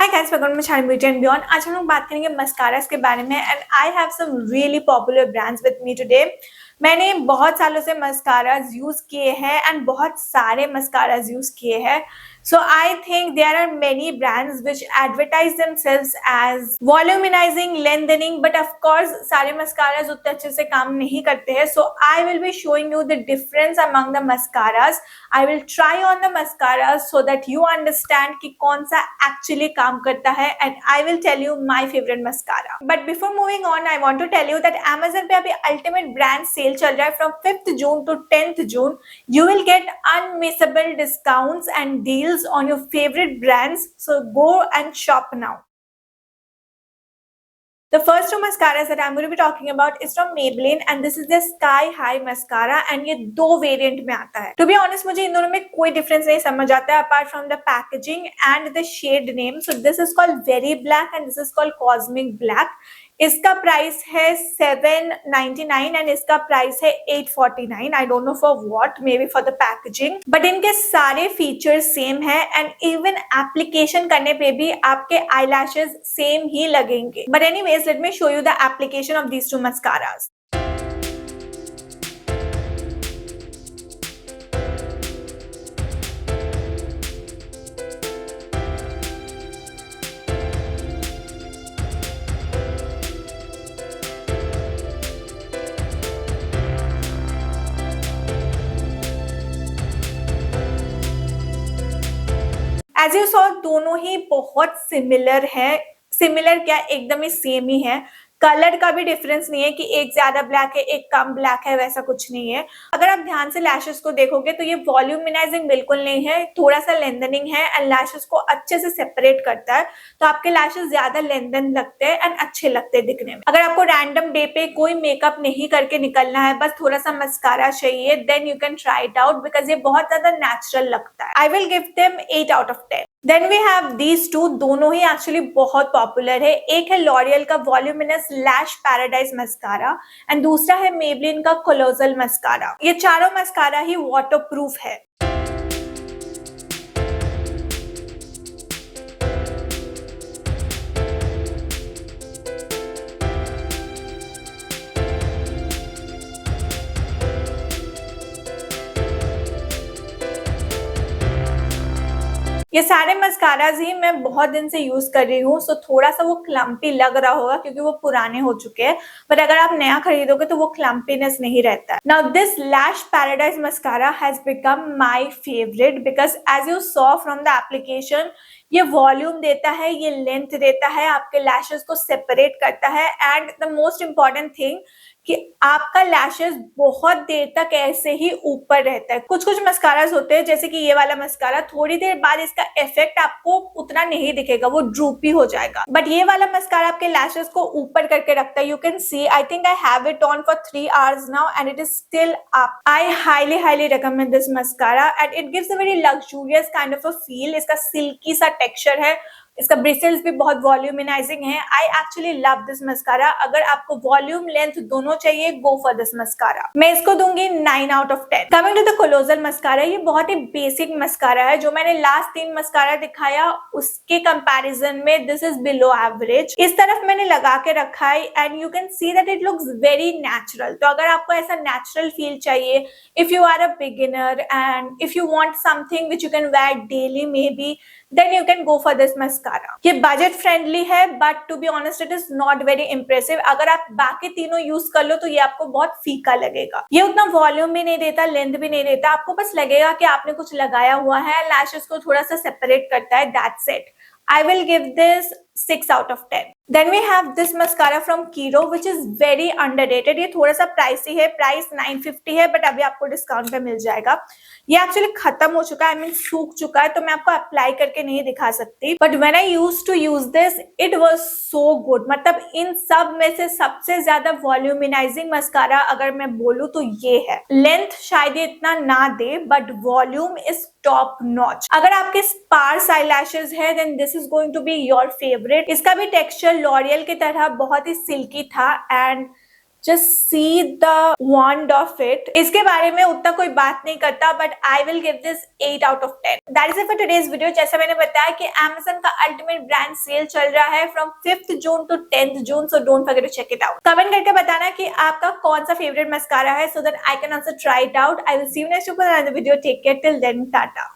Hi guys, welcome to my channel beauty and beyond. आज हम लोग बात करेंगे मस्कारास के बारे में and I have some really popular brands with me today. मैंने बहुत सालों से मस्कारास यूज किए हैं एंड बहुत सारे मस्कारास यूज किए हैं। So I think there are many brands which advertise themselves as volumizing, lengthening, but of course सारे mascaras उतने अच्छे से काम नहीं करते हैं. So I will be showing you the difference among the mascaras. I will try on the mascaras so that you understand कि कौन सा actually काम करता है and I will tell you my favorite mascara. But before moving on, I want to tell you that Amazon पे अभी Ultimate Brand Sale चल रहा है from 5th June to 10th June. You will get unmissable discounts and deals on your favorite brands, so go and shop now. The first two mascaras that I'm going to be talking about is from Maybelline and this is the Sky High mascara and ये दो variant में आता है. To be honest, मुझे इन दोनों में कोई difference नहीं समझ आता है apart from the packaging and the shade name. So this is called Very Black and this is called Cosmic Black. इसका प्राइस है 799 एंड इसका प्राइस है 849. I don't know for what, maybe for the packaging, but इनके सारे features same है and even application करने पे भी आपके आईलैशेस सेम ही लगेंगे. But anyways, let me show you the application of these two mascaras. As you saw, दोनों ही बहुत सिमिलर है. सिमिलर क्या, एकदम ही सेम ही है. कलर का भी डिफरेंस नहीं है कि एक ज्यादा ब्लैक है एक कम ब्लैक है, वैसा कुछ नहीं है. अगर आप ध्यान से लैशेस को देखोगे तो ये वॉल्यूमिनाइजिंग बिल्कुल नहीं है, थोड़ा सा लेंथनिंग है एंड लैशेस को अच्छे से सेपरेट करता है. तो आपके लैशेस ज्यादा लेंथन लगते हैं एंड अच्छे लगते हैं दिखने में. अगर आपको रैंडम डे पे कोई मेकअप नहीं करके निकलना है, बस थोड़ा सा मस्कारा चाहिए, then you can try it out because ये बहुत ज्यादा नेचुरल लगता है. I will give them 8 out of 10. Then we have these two, दोनों ही एक्चुअली बहुत पॉपुलर है. एक है लॉरियल का voluminous lash paradise mascara and दूसरा है मेबलिन का कोलोसल मस्कारा. ये चारों मस्कारा ही वाटरप्रूफ है. ये सारे मस्काराज ही मैं बहुत दिन से यूज कर रही हूँ, सो थोड़ा सा वो क्लम्पी लग रहा होगा क्योंकि वो पुराने हो चुके हैं. बट अगर आप नया खरीदोगे तो वो क्लम्पीनेस नहीं रहता है. Now this lash paradise mascara has become my favourite because as you saw from the application, ये वॉल्यूम देता है, ये लेंथ देता है, आपके लैशेस को सेपरेट करता है and the most important thing कि आपका लैशेस बहुत देर तक ऐसे ही ऊपर रहता है. कुछ कुछ मस्कारास होते हैं जैसे कि ये वाला मस्कारा, थोड़ी देर बाद इसका इफेक्ट आपको उतना नहीं दिखेगा, वो ड्रूपी हो जाएगा. बट ये वाला मस्कारा आपके लैशेस को ऊपर करके रखता है. You can C, I think I have it on for 3 hours now and it is still up. I highly recommend this mascara and it gives a very luxurious kind of a feel. इसका silkie सा texture है, इसका bristles भी बहुत वॉल्यूमिनाइजिंग है. I actually love this mascara. अगर आपको volume length दोनों चाहिए, गो फॉर दिस मस्कारा. मैं इसको दूंगी 9 out of 10. Coming to the colossal mascara, ये बहुत ही बेसिक मस्कारा है. जो मैंने लास्ट 3 मस्कारा दिखाया उसके कंपैरिजन में दिस इज बिलो एवरेज. इस तरफ मैंने लगा के रखा है and you can see that it looks very natural. तो अगर आपको ऐसा नेचुरल फील चाहिए, if you are a beginner and if you want something which you can wear daily maybe, then you can go for this mascara. ये budget friendly है but to be honest it is not very impressive. अगर आप बाकी तीनों use कर लो तो ये आपको बहुत फीका लगेगा. ये उतना वॉल्यूम भी नहीं देता, लेंथ भी नहीं देता. आपको बस लगेगा कि आपने कुछ लगाया हुआ है. लैशेस को थोड़ा सा सेपरेट करता है, that's it. I will give this 6 out of 10. Then we have this mascara from Kiro which is very underrated. ये थोड़ा सा प्राइसी है, प्राइस 950 है बट अभी आपको डिस्काउंट पे मिल जाएगा. ये एक्चुअली खत्म हो चुका है, I mean सूख चुका है, तो मैं आपको अप्लाई करके नहीं दिखा सकती. But when I used to use this, it was so good. मतलब इन सब में से सबसे ज्यादा वॉल्यूमिनाइजिंग मस्कारा अगर मैं बोलूँ तो ये है. लेंथ शायद ये इतना ना दे but volume is top notch. अगर आपके स्पार्स आईलैशेस है then this is going to be your favourite. इसका भी टेक्सचर लॉरियल की तरह बहुत ही सिल्की था and just see the wand of it. इसके बारे में उतना कोई बात नहीं करता, but I will give this 8 out of 10। That is it for today's video. जैसा मैंने बताया कि Amazon का अल्टीमेट ब्रांड सेल चल रहा है from 5th June to 10th June, so don't forget to check it out. Comment करके बताना कि आपका कौन सा फेवरेट मस्कारा है, so that I can also try it out. I will see you next video. Take care, till then, Tata.